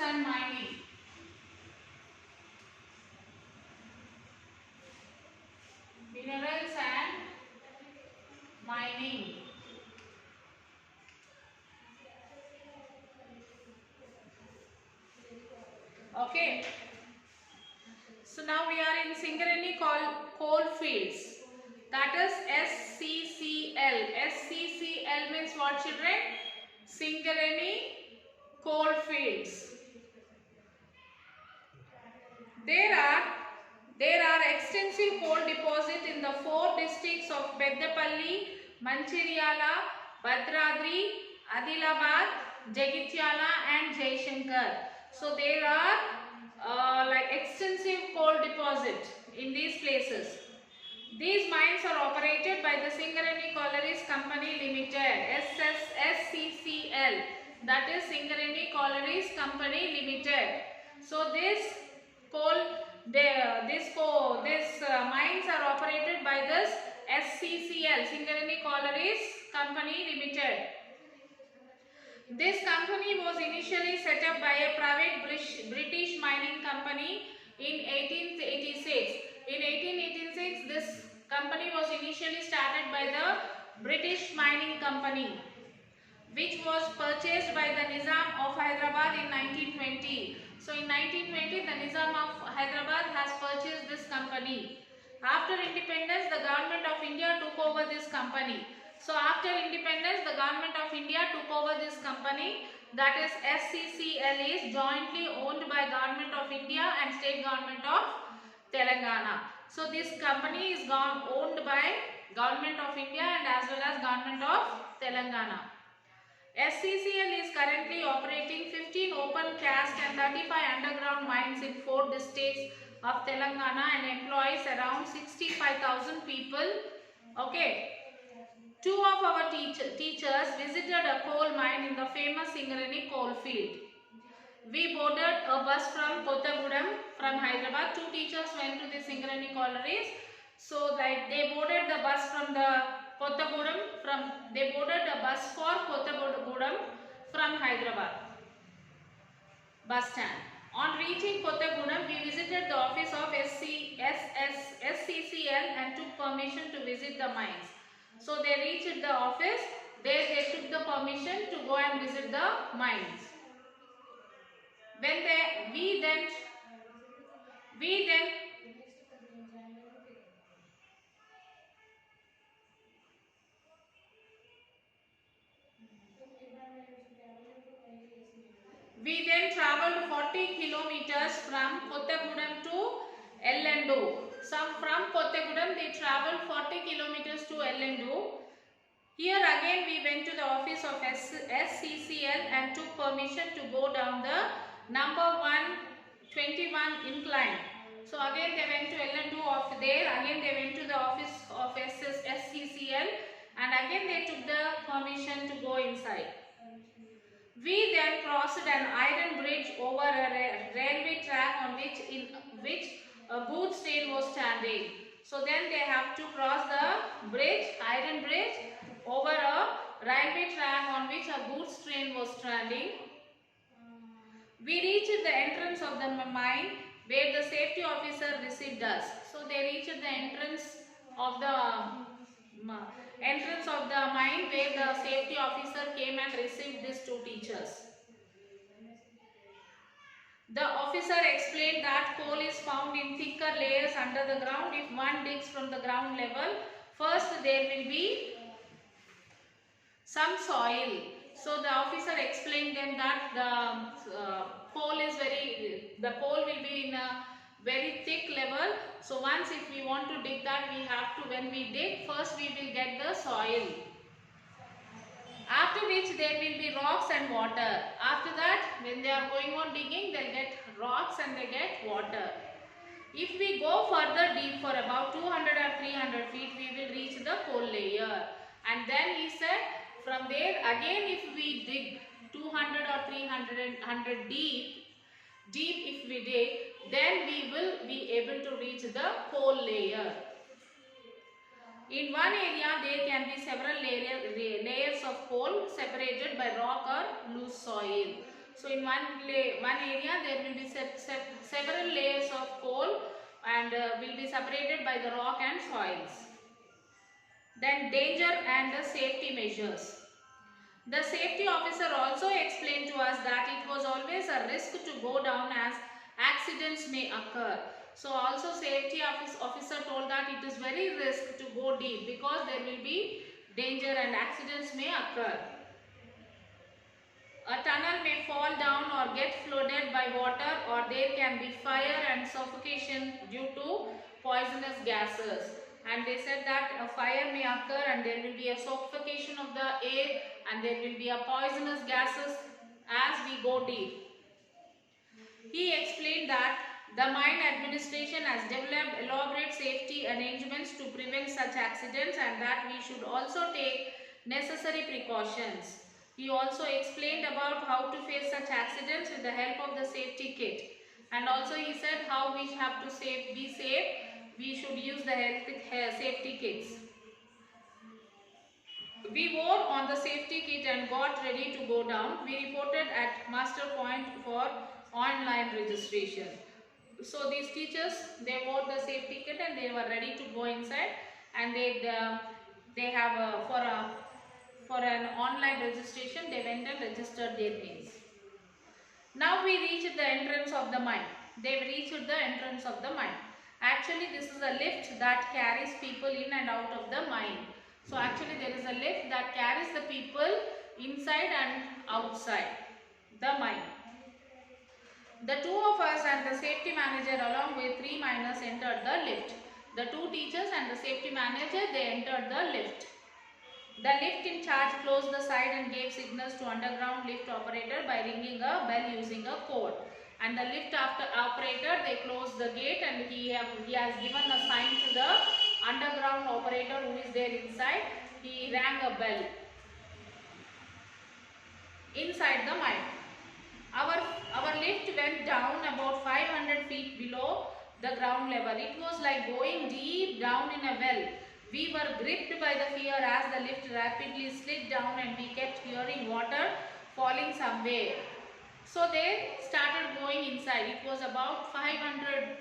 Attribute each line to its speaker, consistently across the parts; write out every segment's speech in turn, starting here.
Speaker 1: and mining. Minerals and mining. Okay. So now we are in Singareni coal fields. That is SCCL. SCCL means what, children? Singareni coal fields. There are extensive coal deposits in the 4 districts of Peddapalli, Manchiryala, Bhadradri, Adilabad, Jagatyala and Jaishankar. So there are like extensive coal deposits in these places. These mines are operated by the Singareni Collieries Company Limited, SCCL, that is Singareni Collieries Company Limited. So this mines are operated by this SCCL, Singareni Collieries Company Limited. This company was initially set up by a private British mining company in 1886. In 1886, this company was initially started by the British Mining Company, which was purchased by the Nizam of Hyderabad in 1920. So in 1920, the Nizam of Hyderabad has purchased this company. After independence, the government of India took over this company. So after independence, the government of India took over this company, that is SCCL, is jointly owned by government of India and state government of Telangana. So this company is owned by government of India and as well as government of Telangana. SCCL is currently operating 15 open cast and 35 underground mines in 4 districts of Telangana and employs around 65,000 people. Okay. 2 of our teachers visited a coal mine in the famous Singareni coal field. We boarded a bus from Kothagudem from Hyderabad. 2 teachers went to the Singareni collieries. So like they boarded the bus from the Kothagudem they boarded a bus for Kothagudem from Hyderabad bus stand. On reaching Kothagudem, we visited the office of SCCL and took permission to visit the mines. So they reached the office. There they took the permission to go and visit the mines. We then travelled 40 kilometers from Kothagudem to Ellandu. From Kothagudem they travelled 40 kilometers to Ellandu. Here again we went to the office of SCCL and took permission to go down the number 121 incline. So again they went to Ellandu. Again they went to the office of SCCL and again they took the permission to go inside. We then crossed an iron bridge over a railway track on which a goods train was standing. So then they have to cross the iron bridge over a railway track on which a goods train was standing. We reached the entrance of the mine where the safety officer received us. So they reached the entrance of the mine where the safety officer came and received these 2 teachers. The officer explained that coal is found in thicker layers under the ground. If one digs from the ground level, first there will be some soil. So the officer explained them that the coal will be in a very thick level. So once if we want to dig that, when we dig, first we will get the soil. After which there will be rocks and water. After that, when they are going on digging, they'll get rocks and they get water. If we go further deep for about 200 or 300 feet, we will reach the coal layer. And then he said, from there again if we dig 200 or 300 deep if we dig, then we will be able to reach the coal layer. In one area there can be several layers of coal separated by rock or loose soil. So in one area there will be several layers of coal and will be separated by the rock and soils. Then danger and the safety measures. The safety officer also explained to us that it was always a risk to go down as accidents may occur. So also safety officer told that it is very risk to go deep because there will be danger and accidents may occur. A tunnel may fall down or get flooded by water, or there can be fire and suffocation due to poisonous gases. And they said that a fire may occur and there will be a suffocation of the air and there will be a poisonous gases as we go deep. He explained that the mine administration has developed elaborate safety arrangements to prevent such accidents and that we should also take necessary precautions. He also explained about how to face such accidents with the help of the safety kit. And also he said how we have to be safe. We should use the safety kits. We wore on the safety kit and got ready to go down. We reported at Master Point for online registration. So these teachers, they wore the safety kit and they were ready to go inside, and they have for an online registration they went and registered their names. Now we reached the entrance of the mine. They reached the entrance of the mine. Actually this is a lift that carries people in and out of the mine. So actually there is a lift that carries the people inside and outside the mine. The two of us and the safety manager along with 3 miners entered the lift. The 2 teachers and the safety manager, they entered the lift. The lift in charge closed the side and gave signals to underground lift operator by ringing a bell using a code. And the lift operator, they closed the gate and he has given a sign to the underground operator who is there inside. He rang a bell inside the mine. Our lift went down about 500 feet below the ground level. It was like going deep down in a well. We were gripped by the fear as the lift rapidly slid down and we kept hearing water falling somewhere. So they started going inside. It was about 500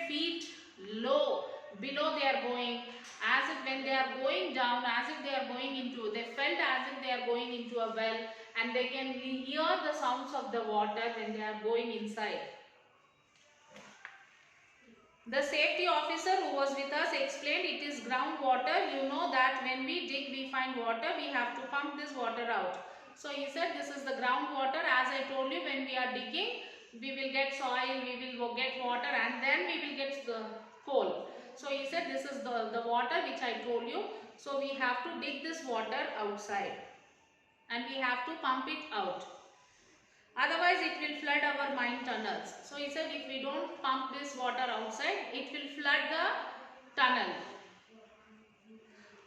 Speaker 1: feet low below they are going, as if when they are going down, as if they are going into, they felt as if they are going into a well, and they can hear the sounds of the water when they are going inside. The safety officer who was with us explained it is groundwater. You know that when we dig we find water, we have to pump this water out. So he said this is the groundwater. As I told you, when we are digging, we will get soil, we will get water, and then we will get the coal. So he said this is the water which I told you. So we have to dig this water outside and we have to pump it out. Otherwise it will flood our mine tunnels. So he said if we don't pump this water outside, it will flood the tunnel.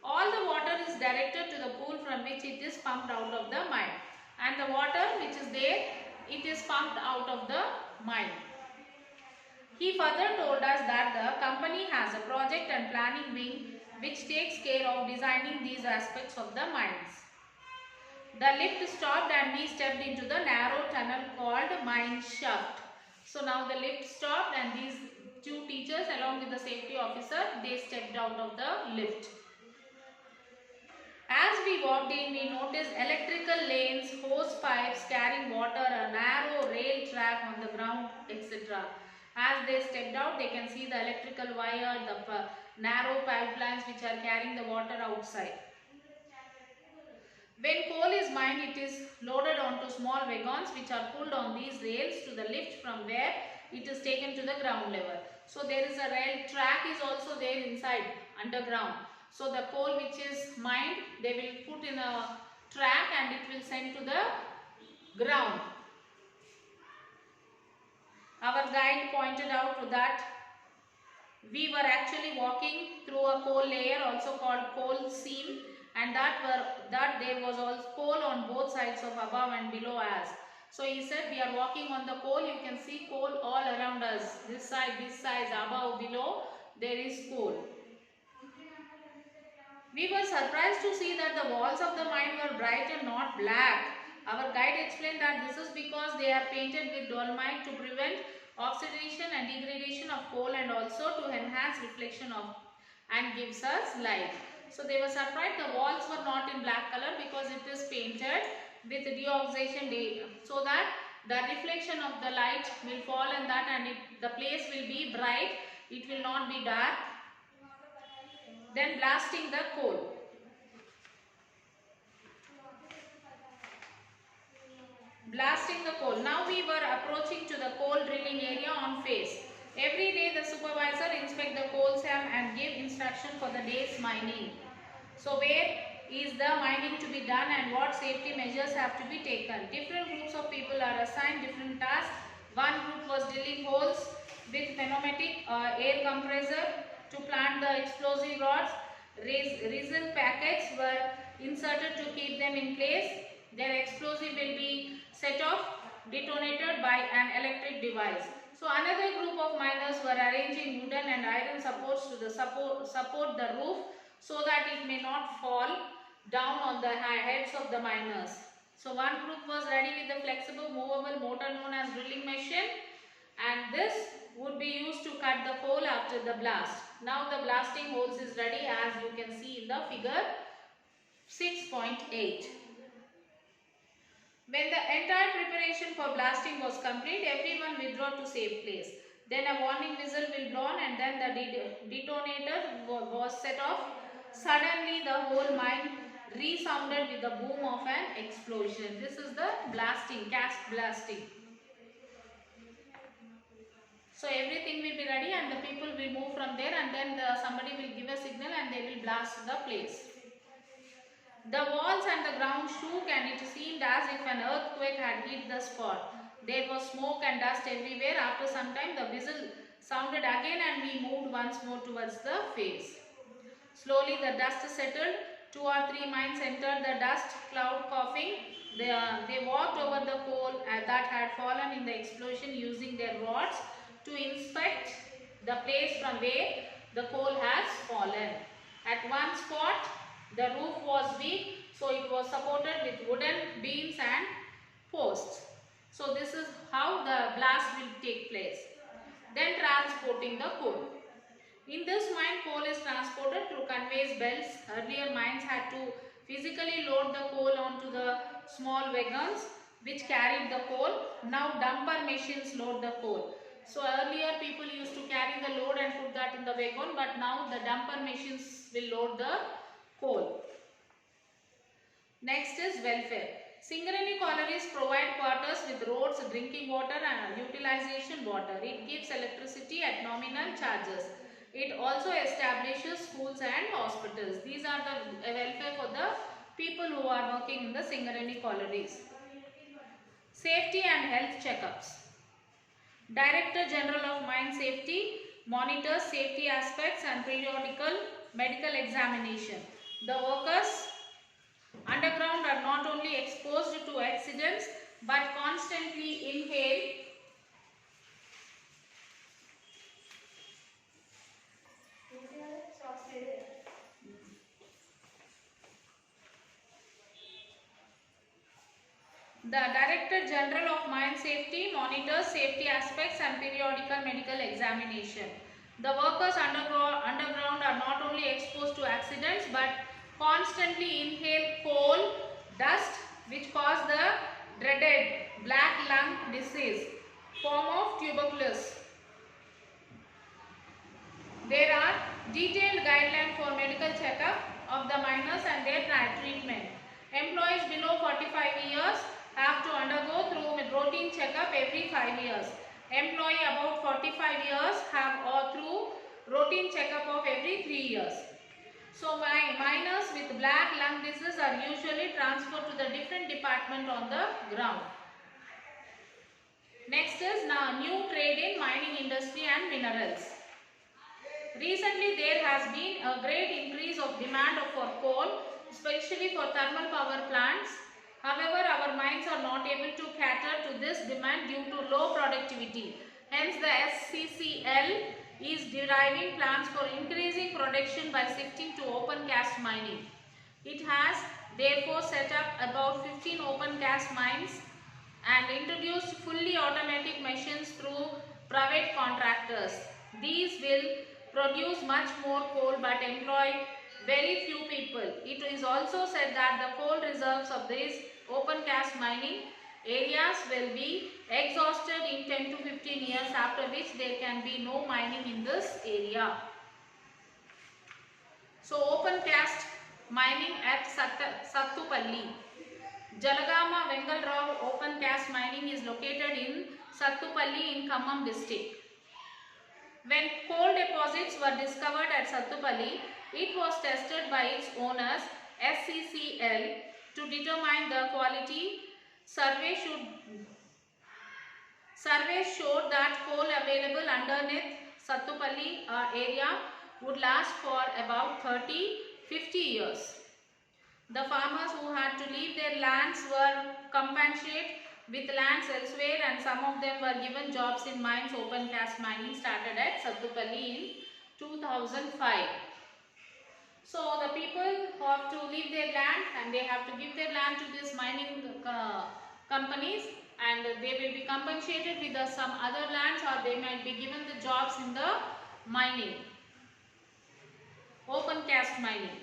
Speaker 1: All the water is directed to the pool from which it is pumped out of the mine. And the water which is there, it is pumped out of the mine. He further told us that the company has a project and planning wing which takes care of designing these aspects of the mines. The lift stopped and we stepped into the narrow tunnel called mine shaft. So now the lift stopped and these 2 teachers along with the safety officer, they stepped out of the lift. As we walked in, we noticed electrical lanes, hose pipes carrying water, a narrow rail track on the ground, etc. As they stepped out, they can see the electrical wire, the narrow pipelines which are carrying the water outside. When coal is mined, it is loaded onto small wagons which are pulled on these rails to the lift from where it is taken to the ground level. So there is a rail track is also there inside underground. So the coal which is mined, they will put in a track and it will send to the ground. Our guide pointed out that we were actually walking through a coal layer also called coal seam, and that there was also coal on both sides of above and below us. So he said we are walking on the coal. You can see coal all around us. This side, above, below, there is coal. We were surprised to see that the walls of the mine were bright and not black. Our guide explained that this is because they are painted with dolomite to prevent oxidation and degradation of coal and also to enhance reflection of and gives us light. So they were surprised the walls were not in black color because it is painted with deoxidation so that the reflection of the light will fall on that and the place will be bright, it will not be dark. Then blasting the coal. Blasting the coal. Now we were approaching to the coal drilling area on phase. Every day the supervisor inspect the coal sam and give instruction for the day's mining. So where is the mining to be done and what safety measures have to be taken. Different groups of people are assigned different tasks. One group was drilling holes with pneumatic air compressor to plant the explosive rods. Resin packets were inserted to keep them in place. Their explosive will be set off, detonated by an electric device. So another group of miners were arranging wooden and iron supports to support the roof so that it may not fall down on the heads of the miners. So one group was ready with the flexible movable motor known as drilling machine, and this would be used to cut the coal after the blast. Now the blasting holes is ready as you can see in the figure 6.8. When the entire preparation for blasting was complete, everyone withdrew to safe place. Then a warning whistle will blown and then the detonator was set off. Suddenly the whole mine resounded with the boom of an explosion. This is the blasting, cast blasting. So everything will be ready and the people will move from there and then somebody will give a signal and they will blast the place. The walls and the ground shook and it seemed as if an earthquake had hit the spot. There was smoke and dust everywhere. After some time the whistle sounded again and we moved once more towards the phase. Slowly the dust settled. 2 or 3 mines entered the dust cloud coughing. They walked over the coal that had fallen in the explosion using their rods to inspect the place from where the coal has fallen. At one spot the roof was weak, so it was supported with wooden beams and posts. So this is how the blast will take place. Then transporting the coal. In this mine, coal is transported through conveyor belts. Earlier mines had to physically load the coal onto the small wagons which carried the coal. Now dumper machines load the coal. So earlier people used to carry the load and put that in the wagon, but now the dumper machines will load the coal. Next is welfare. Singareni collieries provide quarters with roads, drinking water and utilization water. It gives electricity at nominal charges. It also establishes schools and hospitals. These are the welfare for the people who are working in the Singareni collieries. Safety and health checkups. Director General of Mine Safety monitors safety aspects and periodical medical examination. The workers underground are not only exposed to accidents but constantly inhale The Director General of Mine Safety monitors safety aspects and periodical medical examination. The workers underground are not only exposed to accidents but constantly inhale coal dust which cause the dreaded black lung disease, form of tuberculosis. There are detailed guidelines for medical checkup of the miners and their treatment. Employees below 45 years have to undergo through routine checkup every 5 years. Employee above 45 years have through routine checkup of every 3 years. So miners with black lung disease are usually transferred to the different department on the ground. Next is now new trade in mining industry and minerals. Recently there has been a great increase of demand for coal, especially for thermal power plants. However, our mines are not able to cater to this demand due to low productivity. Hence, the SCCL is deriving plans for increasing production by shifting to open cast mining. It has therefore set up about 15 open cast mines and introduced fully automatic machines through private contractors. These will produce much more coal but employ very few people. It is also said that the coal reserves of these open cast mining areas will be exhausted in 10 to 15 years, after which there can be no mining in this area. So open cast mining at Sattupalli. Jalagama Vengal Rao open cast mining is located in Sattupalli in Khammam district. When coal deposits were discovered at Sattupalli, it was tested by its owners SCCL to determine the quality. Surveys showed that coal available underneath Sattupalli area would last for about 30-50 years. The farmers who had to leave their lands were compensated with lands elsewhere, and some of them were given jobs in mines. Open cast mining started at Sattupalli in 2005. So the people have to leave their land and they have to give their land to these mining companies, and they will be compensated with some other lands, or they might be given the jobs in the mining. Open cast mining.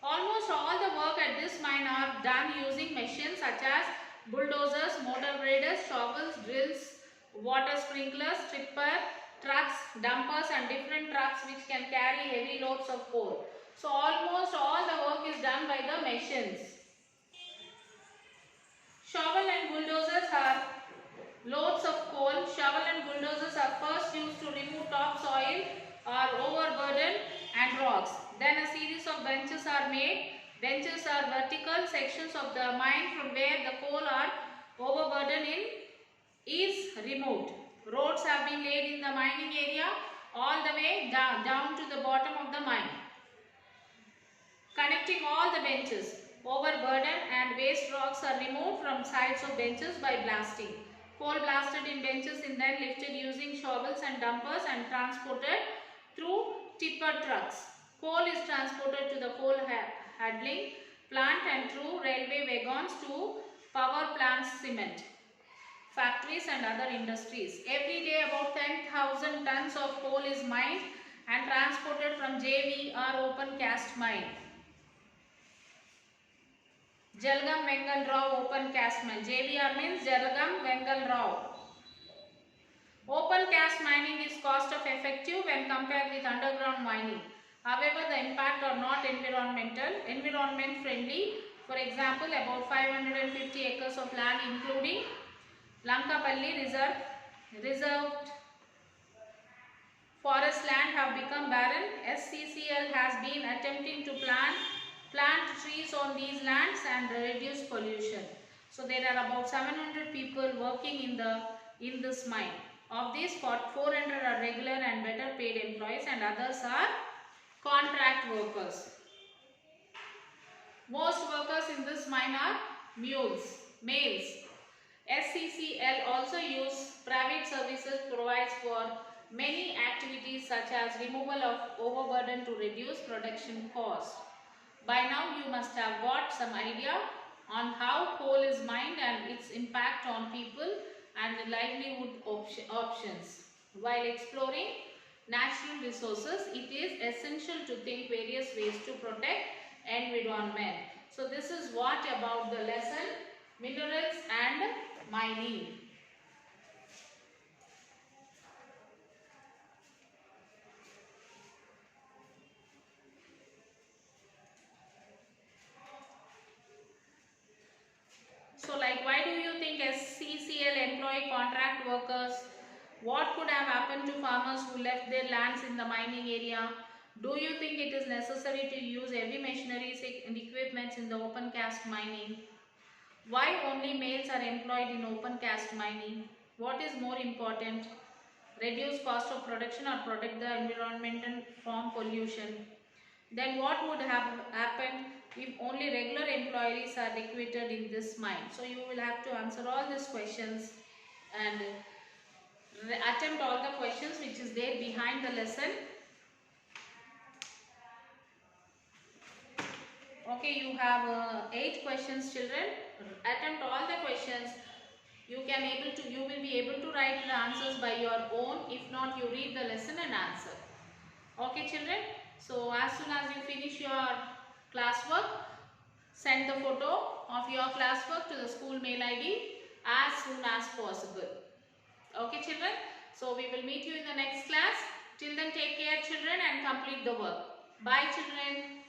Speaker 1: Almost all the work at this mine are done using machines such as bulldozers, motor graders, shovels, drills, water sprinklers, stripper, trucks, dumpers and different trucks which can carry heavy loads of coal. So almost all the work is done by the machines. Shovel and bulldozers are loads of coal. Shovel and bulldozers are first used to remove topsoil or overburden and rocks. Then a series of benches are made. Benches are vertical sections of the mine from where the coal or overburden is removed. Roads have been laid in the mining area all the way down to the bottom of the mine, connecting all the benches. Overburden and waste rocks are removed from sides of benches by blasting. Coal blasted in benches is then lifted using shovels and dumpers and transported through tipper trucks. Coal is transported to the coal handling plant and through railway wagons to power plants, cement factories and other industries. Every day about 10,000 tons of coal is mined and transported from JVR open cast mine. Jalgam Vengal Rao open cast mine. JVR means Jalgam Vengal Rao. Open cast mining is cost effective when compared with underground mining. However, the impact are not environment friendly. For example, about 550 acres of land including Lankapalli reserved forest land have become barren. SCCL has been attempting to plant trees on these lands and reduce pollution. So there are about 700 people working in this mine. Of these, 400 are regular and better paid employees and others are contract workers. Most workers in this mine are males. SCCL also use private services provides for many activities such as removal of overburden to reduce production cost. By now you must have got some idea on how coal is mined and its impact on people and livelihood options. While exploring natural resources, it is essential to think various ways to protect environment. So this is what about the lesson minerals and mining. So like, why do you think SCCL employ contract workers? What could have happened to farmers who left their lands in the mining area? Do you think it is necessary to use heavy machineries and equipments in the open cast mining? Why only males are employed in open cast mining? What is more important? Reduce cost of production or protect the environment from pollution? Then what would have happened if only regular employees are recruited in this mine? So you will have to answer all these questions and attempt all the questions which is there behind the lesson. Okay. Okay, you have 8 questions, children. Attempt all the questions. You will be able to write the answers by your own. If not, you read the lesson and answer. Okay, children. So as soon as you finish your classwork, send the photo of your classwork to the school mail ID as soon as possible. Okay, children. So we will meet you in the next class. Till then, take care, children, and complete the work. Bye, children.